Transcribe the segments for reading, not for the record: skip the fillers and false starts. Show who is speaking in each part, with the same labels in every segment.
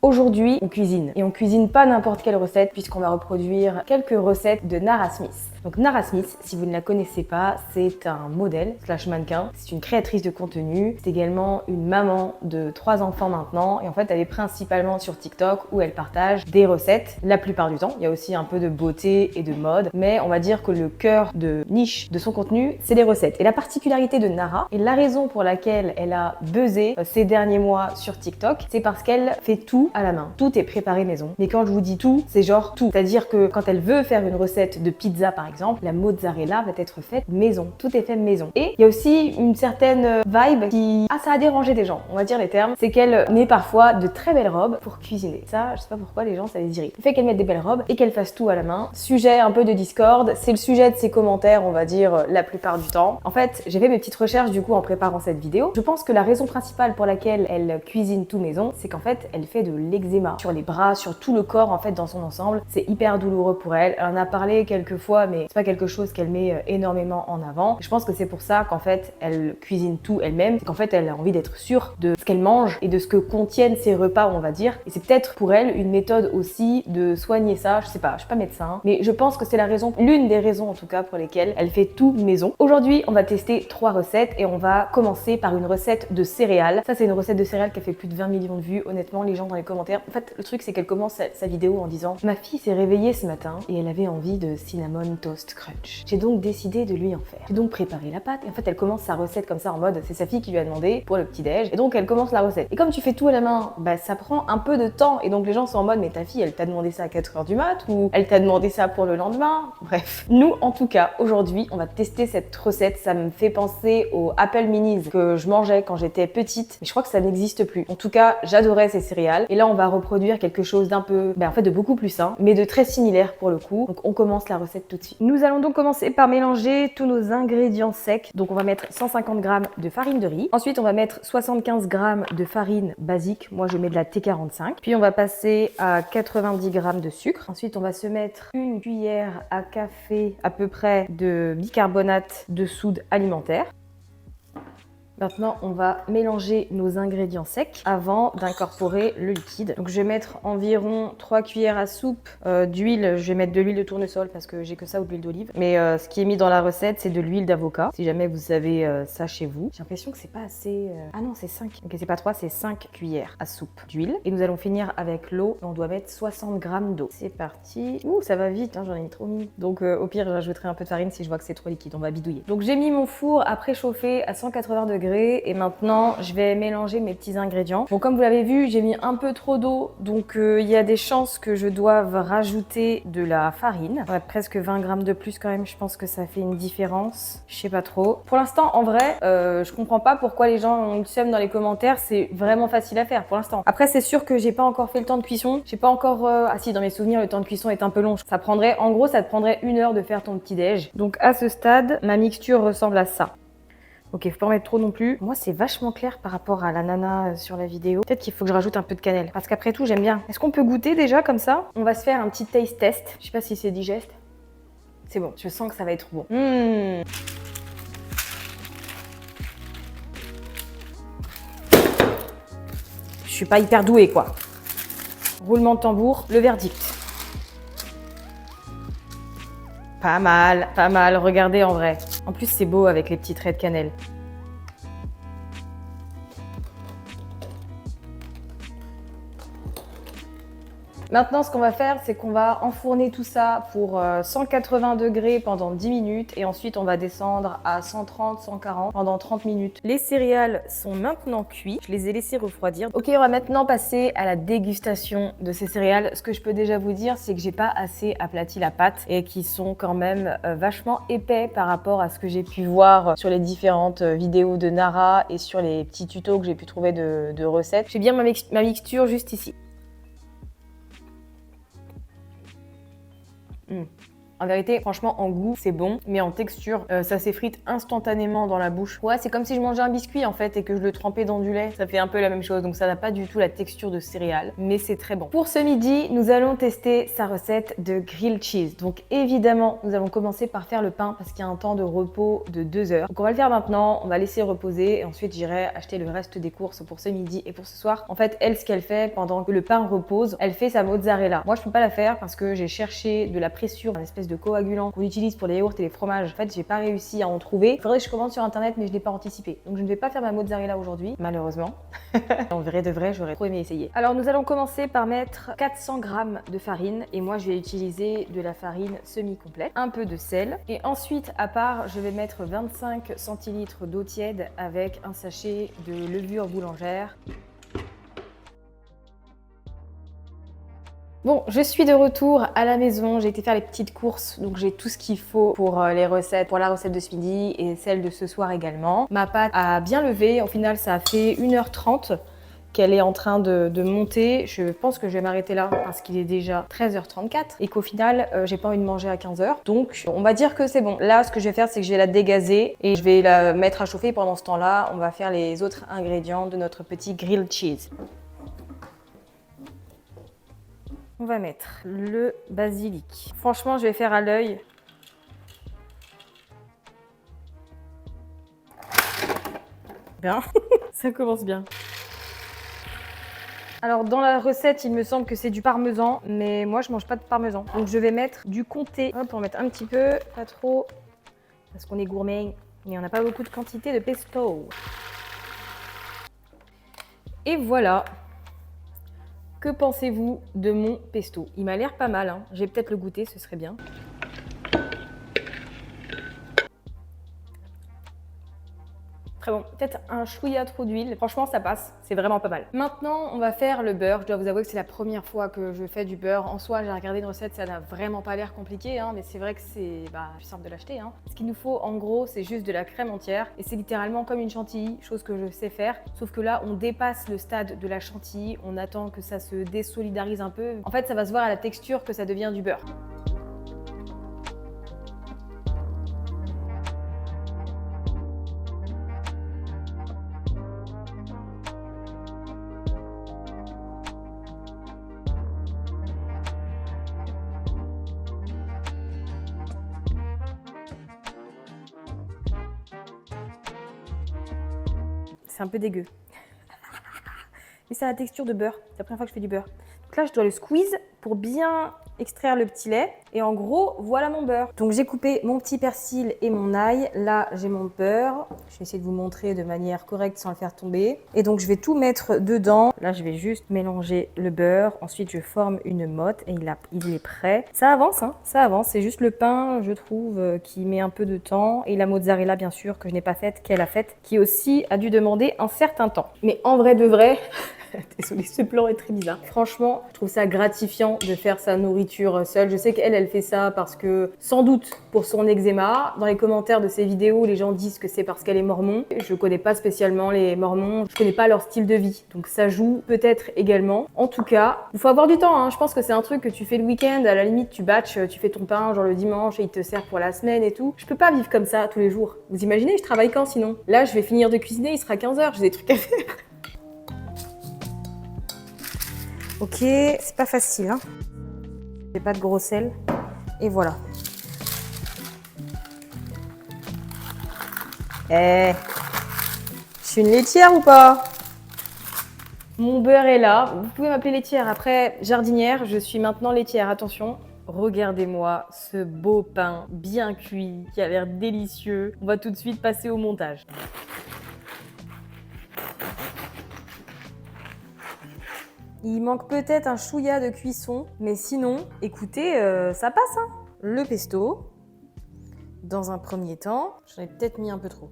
Speaker 1: Aujourd'hui, on cuisine. Et on cuisine pas n'importe quelle recette puisqu'on va reproduire quelques recettes de Nara Smith. Donc Nara Smith, si vous ne la connaissez pas, c'est un modèle / mannequin. C'est une créatrice de contenu. C'est également une maman de 3 enfants maintenant. Et en fait, elle est principalement sur TikTok où elle partage des recettes la plupart du temps. Il y a aussi un peu de beauté et de mode. Mais on va dire que le cœur de niche de son contenu, c'est les recettes. Et la particularité de Nara, et la raison pour laquelle elle a buzzé ces derniers mois sur TikTok, c'est parce qu'elle fait tout à la main. Tout est préparé maison. Mais quand je vous dis tout, c'est genre tout. C'est-à-dire que quand elle veut faire une recette de pizza par exemple, la mozzarella va être faite maison. Tout est fait maison. Et il y a aussi une certaine vibe qui... Ah, ça a dérangé des gens, on va dire les termes. C'est qu'elle met parfois de très belles robes pour cuisiner. Ça, je sais pas pourquoi les gens, ça les irrite. Le fait qu'elle mette des belles robes et qu'elle fasse tout à la main. Sujet un peu de Discord, c'est le sujet de ses commentaires, on va dire, la plupart du temps. En fait, j'ai fait mes petites recherches du coup en préparant cette vidéo. Je pense que la raison principale pour laquelle elle cuisine tout maison, c'est qu'en fait, elle fait de l'eczéma sur les bras, sur tout le corps en fait dans son ensemble. C'est hyper douloureux pour elle. Elle en a parlé quelques fois, mais c'est pas quelque chose qu'elle met énormément en avant. Je pense que c'est pour ça qu'en fait, elle cuisine tout elle-même. C'est qu'en fait, elle a envie d'être sûre de ce qu'elle mange et de ce que contiennent ses repas, on va dire. Et c'est peut-être pour elle une méthode aussi de soigner ça. Je sais pas, je suis pas médecin, mais je pense que c'est la raison, l'une des raisons en tout cas pour lesquelles elle fait tout maison. Aujourd'hui, on va tester 3 recettes et on va commencer par une recette de céréales. Ça, c'est une recette de céréales qui a fait plus de 20 millions de vues. Honnêtement, les gens dans les commentaires. En fait, le truc, c'est qu'elle commence sa vidéo en disant « Ma fille s'est réveillée ce matin et elle avait envie de cinnamon toast crunch. J'ai donc décidé de lui en faire. J'ai donc préparé la pâte. » Et en fait, elle commence sa recette comme ça en mode c'est sa fille qui lui a demandé pour le petit-déj. Et donc, elle commence la recette. Et comme tu fais tout à la main, bah ça prend un peu de temps. Et donc, les gens sont en mode « Mais ta fille, elle t'a demandé ça à 4h du mat ou elle t'a demandé ça pour le lendemain ?» Bref. Nous, en tout cas, aujourd'hui, on va tester cette recette. Ça me fait penser aux Apple Minis que je mangeais quand j'étais petite. Mais je crois que ça n'existe plus. En tout cas, j'adorais ces céréales. Et là, on va reproduire quelque chose d'un peu, en fait de beaucoup plus sain, mais de très similaire pour le coup. Donc on commence la recette tout de suite. Nous allons donc commencer par mélanger tous nos ingrédients secs. Donc on va mettre 150 g de farine de riz. Ensuite on va mettre 75 g de farine basique. Moi je mets de la T45. Puis on va passer à 90 g de sucre. Ensuite on va se mettre une cuillère à café à peu près de bicarbonate de soude alimentaire. Maintenant, on va mélanger nos ingrédients secs avant d'incorporer le liquide. Donc, je vais mettre environ 3 cuillères à soupe d'huile. Je vais mettre de l'huile de tournesol parce que j'ai que ça ou de l'huile d'olive. Mais ce qui est mis dans la recette, c'est de l'huile d'avocat. Si jamais vous avez ça chez vous. J'ai l'impression que c'est pas assez... Ah non, c'est 5. Ok, c'est pas 3, c'est 5 cuillères à soupe d'huile. Et nous allons finir avec l'eau. On doit mettre 60 g d'eau. C'est parti. Ouh, ça va vite, hein, j'en ai trop mis. Donc, au pire, j'ajouterai un peu de farine si je vois que c'est trop liquide. On va bidouiller. Donc, j'ai mis mon four à préchauffer à 180 degrés. Et maintenant, je vais mélanger mes petits ingrédients. Bon, comme vous l'avez vu, j'ai mis un peu trop d'eau, donc il y a des chances que je doive rajouter de la farine. Ouais, presque 20 g de plus quand même, je pense que ça fait une différence. Je sais pas trop. Pour l'instant, en vrai, je comprends pas pourquoi les gens ont le seum dans les commentaires. C'est vraiment facile à faire pour l'instant. Après, c'est sûr que j'ai pas encore fait le temps de cuisson. J'ai pas encore... Ah si, dans mes souvenirs, le temps de cuisson est un peu long. Ça prendrait, en gros, ça te prendrait 1 heure de faire ton petit déj. Donc à ce stade, ma mixture ressemble à ça. Ok, faut pas en mettre trop non plus. Moi, c'est vachement clair par rapport à la nana sur la vidéo. Peut-être qu'il faut que je rajoute un peu de cannelle. Parce qu'après tout, j'aime bien. Est-ce qu'on peut goûter déjà comme ça? On va se faire un petit taste test. Je sais pas si c'est digeste. C'est bon, je sens que ça va être bon. Je suis pas hyper douée, quoi. Roulement de tambour, le verdict. Pas mal, regardez en vrai. En plus, c'est beau avec les petits traits de cannelle. Maintenant, ce qu'on va faire, c'est qu'on va enfourner tout ça pour 180 degrés pendant 10 minutes et ensuite on va descendre à 130, 140 pendant 30 minutes. Les céréales sont maintenant cuits, je les ai laissés refroidir. Ok, on va maintenant passer à la dégustation de ces céréales. Ce que je peux déjà vous dire, c'est que j'ai pas assez aplati la pâte et qu'ils sont quand même vachement épais par rapport à ce que j'ai pu voir sur les différentes vidéos de Nara et sur les petits tutos que j'ai pu trouver de recettes. J'ai bien ma mixture juste ici. En vérité, franchement, en goût, c'est bon, mais en texture, ça s'effrite instantanément dans la bouche. Ouais, c'est comme si je mangeais un biscuit en fait et que je le trempais dans du lait. Ça fait un peu la même chose, donc ça n'a pas du tout la texture de céréales, mais c'est très bon. Pour ce midi, nous allons tester sa recette de grilled cheese. Donc évidemment, nous allons commencer par faire le pain parce qu'il y a un temps de repos de 2 heures. Donc on va le faire maintenant, on va laisser reposer et ensuite j'irai acheter le reste des courses pour ce midi et pour ce soir. En fait, elle, ce qu'elle fait pendant que le pain repose, elle fait sa mozzarella. Moi, je peux pas la faire parce que j'ai cherché de la pressure, une espèce de coagulant qu'on utilise pour les yaourts et les fromages. En fait, j'ai pas réussi à en trouver. Il faudrait que je commande sur internet, mais je l'ai pas anticipé. Donc je ne vais pas faire ma mozzarella aujourd'hui, malheureusement. En vrai de vrai, j'aurais trop aimé essayer. Alors nous allons commencer par mettre 400 g de farine et moi je vais utiliser de la farine semi-complète, un peu de sel et ensuite à part je vais mettre 25 centilitres d'eau tiède avec un sachet de levure boulangère. Bon, je suis de retour à la maison, j'ai été faire les petites courses, donc j'ai tout ce qu'il faut pour les recettes, pour la recette de ce midi et celle de ce soir également. Ma pâte a bien levé, au final ça a fait 1h30 qu'elle est en train de monter. Je pense que je vais m'arrêter là parce qu'il est déjà 13h34 et qu'au final j'ai pas envie de manger à 15h. Donc on va dire que c'est bon. Là ce que je vais faire c'est que je vais la dégazer et je vais la mettre à chauffer. Pendant ce temps-là, on va faire les autres ingrédients de notre petit grilled cheese. On va mettre le basilic. Franchement, je vais faire à l'œil. Bien, ça commence bien. Alors dans la recette, il me semble que c'est du parmesan, mais moi je mange pas de parmesan. Donc je vais mettre du comté. Hop, on va mettre un petit peu, pas trop, parce qu'on est gourmet, mais on n'a pas beaucoup de quantité de pesto. Et voilà. Que pensez-vous de mon pesto? Il m'a l'air pas mal, hein. Je vais peut-être le goûter, ce serait bien. Très bon. Peut-être un chouïa trop d'huile. Franchement, ça passe. C'est vraiment pas mal. Maintenant, on va faire le beurre. Je dois vous avouer que c'est la première fois que je fais du beurre. En soi, j'ai regardé une recette, ça n'a vraiment pas l'air compliqué, hein, mais c'est vrai que c'est plus simple de l'acheter. Hein. Ce qu'il nous faut, en gros, c'est juste de la crème entière. Et c'est littéralement comme une chantilly, chose que je sais faire. Sauf que là, on dépasse le stade de la chantilly. On attend que ça se désolidarise un peu. En fait, ça va se voir à la texture que ça devient du beurre. C'est un peu dégueu. Mais c'est la texture de beurre. C'est la première fois que je fais du beurre. Donc là, je dois le squeeze pour bien extraire le petit lait. Et en gros, voilà mon beurre. Donc j'ai coupé mon petit persil et mon ail. Là, j'ai mon beurre. Je vais essayer de vous montrer de manière correcte sans le faire tomber. Et donc, je vais tout mettre dedans. Là, je vais juste mélanger le beurre. Ensuite, je forme une motte et il est prêt. Ça avance, hein, ça avance. C'est juste le pain, je trouve, qui met un peu de temps. Et la mozzarella, bien sûr, que je n'ai pas faite, qu'elle a faite, qui aussi a dû demander un certain temps. Mais en vrai de vrai... Désolée, ce plan est très bizarre. Franchement, je trouve ça gratifiant de faire sa nourriture seule. Je sais qu'elle, elle fait ça parce que, sans doute, pour son eczéma. Dans les commentaires de ses vidéos, les gens disent que c'est parce qu'elle est mormon. Je connais pas spécialement les mormons. Je connais pas leur style de vie. Donc ça joue peut-être également. En tout cas, il faut avoir du temps, hein. Je pense que c'est un truc que tu fais le week-end. À la limite, tu batches, tu fais ton pain genre le dimanche et il te sert pour la semaine et tout. Je peux pas vivre comme ça tous les jours. Vous imaginez, je travaille quand sinon? Là, je vais finir de cuisiner, il sera 15h, j'ai des trucs à faire. Ok, c'est pas facile, hein. J'ai pas de gros sel. Et voilà. Eh, je suis une laitière ou pas? Mon beurre est là. Vous pouvez m'appeler laitière. Après, jardinière, je suis maintenant laitière. Attention. Regardez-moi ce beau pain bien cuit qui a l'air délicieux. On va tout de suite passer au montage. Il manque peut-être un chouïa de cuisson, mais sinon, écoutez, ça passe, hein. Le pesto, dans un premier temps, j'en ai peut-être mis un peu trop.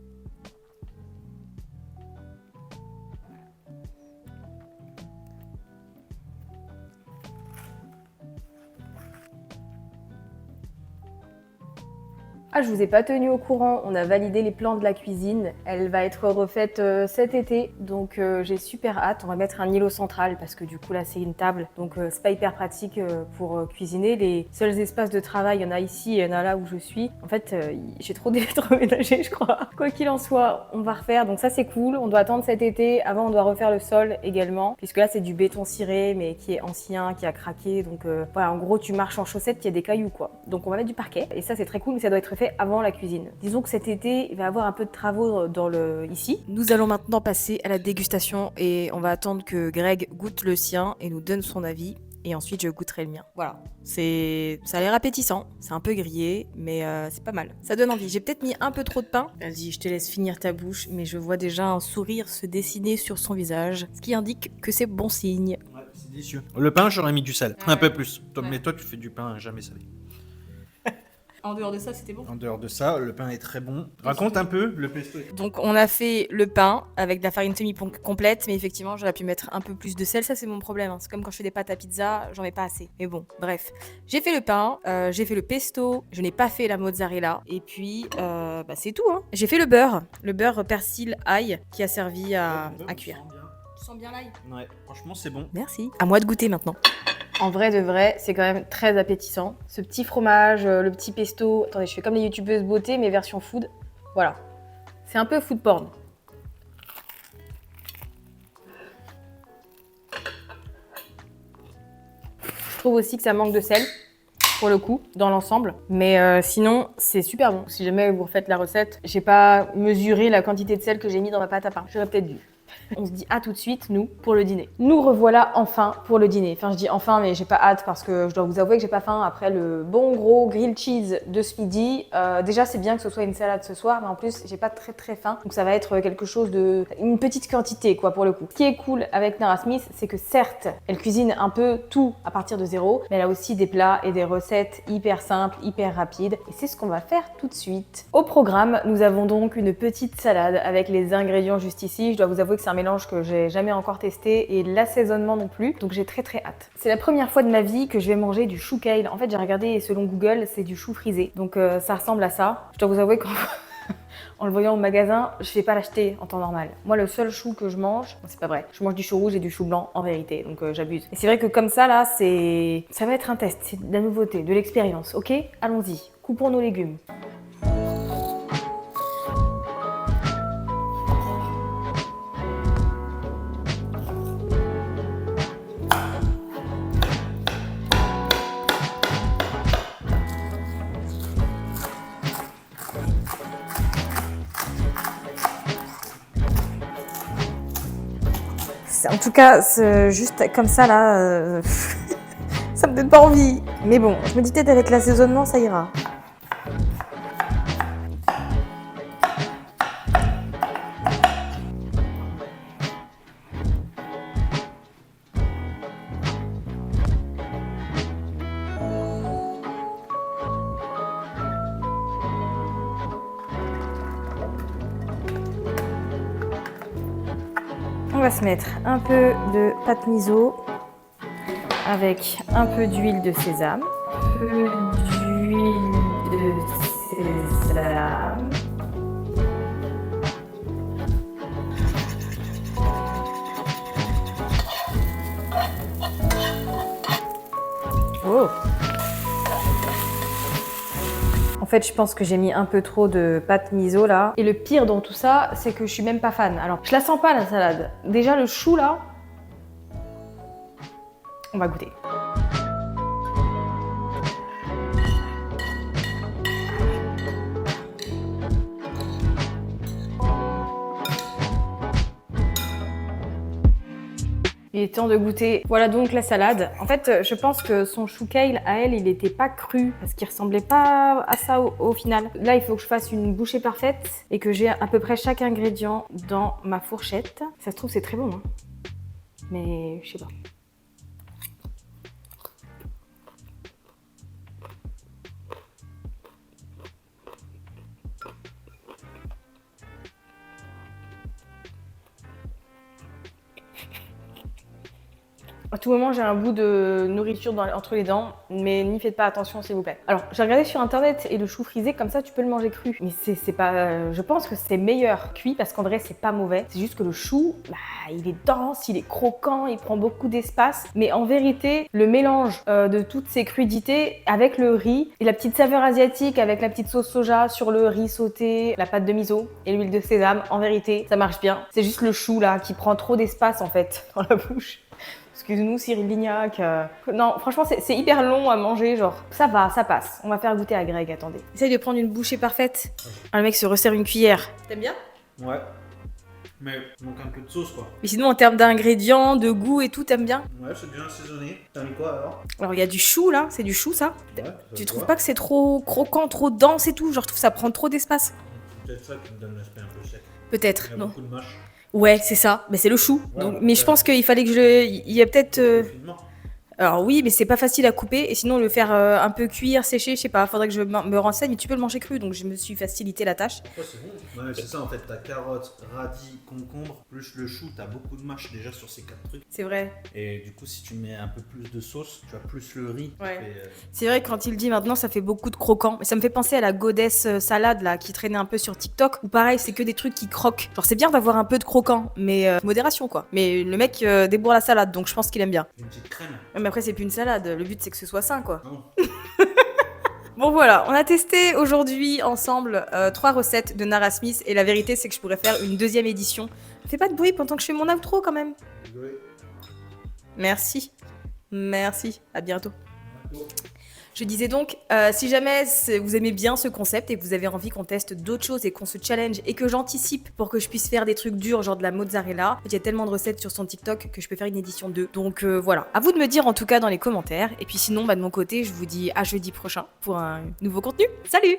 Speaker 1: Ah, je vous ai pas tenu au courant, on a validé les plans de la cuisine. Elle va être refaite cet été, donc j'ai super hâte. On va mettre un îlot central parce que du coup là c'est une table, donc c'est pas hyper pratique pour cuisiner. Les seuls espaces de travail, il y en a ici et il y en a là où je suis. En fait, j'ai trop d'électroménager, je crois. Quoi qu'il en soit, on va refaire, donc ça c'est cool. On doit attendre cet été. Avant, on doit refaire le sol également, puisque là c'est du béton ciré, mais qui est ancien, qui a craqué. Donc voilà, en gros, tu marches en chaussettes, il y a des cailloux quoi. Donc on va mettre du parquet, et ça c'est très cool, mais ça doit être fait avant la cuisine. Disons que cet été, il va y avoir un peu de travaux ici. Nous allons maintenant passer à la dégustation et on va attendre que Greg goûte le sien et nous donne son avis. Et ensuite, je goûterai le mien. Voilà. Ça a l'air appétissant. C'est un peu grillé, mais c'est pas mal. Ça donne envie. J'ai peut-être mis un peu trop de pain. Vas-y, je te laisse finir ta bouche, mais je vois déjà un sourire se dessiner sur son visage, ce qui indique que c'est bon signe.
Speaker 2: Ouais, c'est délicieux. Le pain, j'aurais mis du sel.
Speaker 1: Ah
Speaker 2: un
Speaker 1: ouais.
Speaker 2: peu plus.
Speaker 1: Ouais.
Speaker 2: Mais toi, tu fais du pain jamais salé.
Speaker 1: En dehors de ça, c'était bon.
Speaker 2: En dehors de ça, le pain est très bon. Raconte un peu le pesto.
Speaker 1: Donc on a fait le pain avec de la farine semi-complète, mais effectivement j'aurais pu mettre un peu plus de sel, ça c'est mon problème. Hein. C'est comme quand je fais des pâtes à pizza, j'en mets pas assez. Mais bon, bref. J'ai fait le pain, j'ai fait le pesto, je n'ai pas fait la mozzarella, et puis c'est tout. Hein. J'ai fait le beurre persil ail qui a servi à cuire. Tu sens bien l'ail?
Speaker 2: Ouais, franchement, c'est bon.
Speaker 1: Merci. À moi de goûter maintenant. En vrai de vrai, c'est quand même très appétissant. Ce petit fromage, le petit pesto. Attendez, je fais comme les youtubeuses beauté, mais version food. Voilà. C'est un peu food porn. Je trouve aussi que ça manque de sel, pour le coup, dans l'ensemble. Mais sinon, c'est super bon. Si jamais vous refaites la recette, j'ai pas mesuré la quantité de sel que j'ai mis dans ma pâte à pain. J'aurais peut-être dû. On se dit à tout de suite, nous, pour le dîner. Nous revoilà enfin pour le dîner. Enfin, je dis enfin, mais j'ai pas hâte parce que je dois vous avouer que j'ai pas faim après le bon gros grilled cheese de ce midi. Déjà, c'est bien que ce soit une salade ce soir, mais en plus, j'ai pas très faim. Donc ça va être quelque chose de... une petite quantité, quoi, pour le coup. Ce qui est cool avec Nara Smith, c'est que certes, elle cuisine un peu tout à partir de zéro, mais elle a aussi des plats et des recettes hyper simples, hyper rapides. Et c'est ce qu'on va faire tout de suite. Au programme, nous avons donc une petite salade avec les ingrédients juste ici. Je dois vous avouer que c'est un mélange que j'ai jamais encore testé et l'assaisonnement non plus, donc j'ai très hâte. C'est la première fois de ma vie que je vais manger du chou kale. En fait, j'ai regardé et selon Google, c'est du chou frisé, donc ça ressemble à ça. Je dois vous avouer qu'en en le voyant au magasin, je vais pas l'acheter en temps normal. Moi, le seul chou que je mange, c'est pas vrai, je mange du chou rouge et du chou blanc en vérité, donc j'abuse. Et c'est vrai que comme ça là, ça va être un test, c'est de la nouveauté, de l'expérience, ok? Allons-y, coupons nos légumes. En tout cas, juste comme ça là, ça me donne pas envie. Mais bon, je me dis peut-être avec l'assaisonnement, ça ira. On va se mettre un peu de pâte miso avec un peu d'huile de sésame. Un peu d'huile de sésame. Oh! En fait, je pense que j'ai mis un peu trop de pâte miso là. Et le pire dans tout ça, c'est que je suis même pas fan. Alors, je la sens pas la salade. Déjà, le chou là, on va goûter. Il est temps de goûter. Voilà donc la salade. En fait, je pense que son chou kale, à elle, il n'était pas cru parce qu'il ressemblait pas à ça au final. Là, il faut que je fasse une bouchée parfaite et que j'ai à peu près chaque ingrédient dans ma fourchette. Ça se trouve, c'est très bon, hein. Mais je sais pas. tout moment j'ai un bout de nourriture entre les dents, mais n'y faites pas attention s'il vous plaît. Alors j'ai regardé sur internet et le chou frisé comme ça tu peux le manger cru, mais c'est pas, je pense que c'est meilleur cuit parce qu'en vrai c'est pas mauvais. C'est juste que le chou, il est dense, il est croquant, il prend beaucoup d'espace, mais en vérité le mélange de toutes ces crudités avec le riz et la petite saveur asiatique avec la petite sauce soja sur le riz sauté, la pâte de miso et l'huile de sésame, en vérité ça marche bien. C'est juste le chou là qui prend trop d'espace en fait dans la bouche. Excuse-nous Cyril Lignac. Non, franchement, c'est hyper long à manger, genre. Ça va, ça passe. On va faire goûter à Greg, attendez. Essaye de prendre une bouchée parfaite. Ah, le mec se resserre une cuillère. T'aimes bien?
Speaker 2: Ouais. Mais il manque un peu de sauce, quoi.
Speaker 1: Mais sinon, en termes d'ingrédients, de goût et tout, t'aimes bien?
Speaker 2: Ouais, c'est bien assaisonné. T'as mis quoi alors?
Speaker 1: Alors, il y a du chou là, c'est du chou ça?
Speaker 2: Ouais,
Speaker 1: Tu trouves pas que c'est trop croquant, trop dense et tout? Genre, je trouve que ça prend trop d'espace.
Speaker 2: C'est peut-être ça qui me donne l'aspect un peu sec.
Speaker 1: Peut-être,
Speaker 2: Il y a
Speaker 1: non.
Speaker 2: beaucoup de mâche.
Speaker 1: Ouais, c'est ça. Mais c'est le chou.
Speaker 2: Ouais,
Speaker 1: Donc,
Speaker 2: ouais,
Speaker 1: mais je pense qu'il fallait que il y a peut-être.
Speaker 2: Finement.
Speaker 1: Alors oui, mais c'est pas facile à couper. Et sinon, le faire un peu cuire, sécher, je sais pas. Faudrait que je me renseigne. Mais tu peux le manger cru. Donc je me suis facilité la tâche.
Speaker 2: Après, c'est bon. Ouais, c'est ça en fait. T'as carotte, radis, concombre, plus le chou. T'as beaucoup de mâche déjà sur ces 4 trucs.
Speaker 1: C'est vrai.
Speaker 2: Et du coup, si tu mets un peu plus de sauce, tu as plus le riz.
Speaker 1: Ouais.
Speaker 2: Et,
Speaker 1: C'est vrai que quand il dit maintenant, ça fait beaucoup de croquants. Mais ça me fait penser à la goddess salade là qui traînait un peu sur TikTok. Où pareil, c'est que des trucs qui croquent. Genre c'est bien d'avoir un peu de croquant, mais modération quoi. Mais le mec débourre la salade, donc je pense qu'il aime bien.
Speaker 2: une petite crème.
Speaker 1: Ouais, mais après c'est plus une salade. Le but c'est que ce soit sain quoi.
Speaker 2: Non.
Speaker 1: Bon voilà, on a testé aujourd'hui ensemble 3 recettes de Nara Smith et la vérité c'est que je pourrais faire une deuxième édition. Fais pas de bruit pendant que je fais mon outro quand même.
Speaker 2: Désolé.
Speaker 1: Merci. Merci. À bientôt. Je disais donc, si jamais vous aimez bien ce concept et que vous avez envie qu'on teste d'autres choses et qu'on se challenge et que j'anticipe pour que je puisse faire des trucs durs, genre de la mozzarella, il y a tellement de recettes sur son TikTok que je peux faire une édition 2. Donc voilà, à vous de me dire en tout cas dans les commentaires. Et puis sinon, de mon côté, je vous dis à jeudi prochain pour un nouveau contenu. Salut!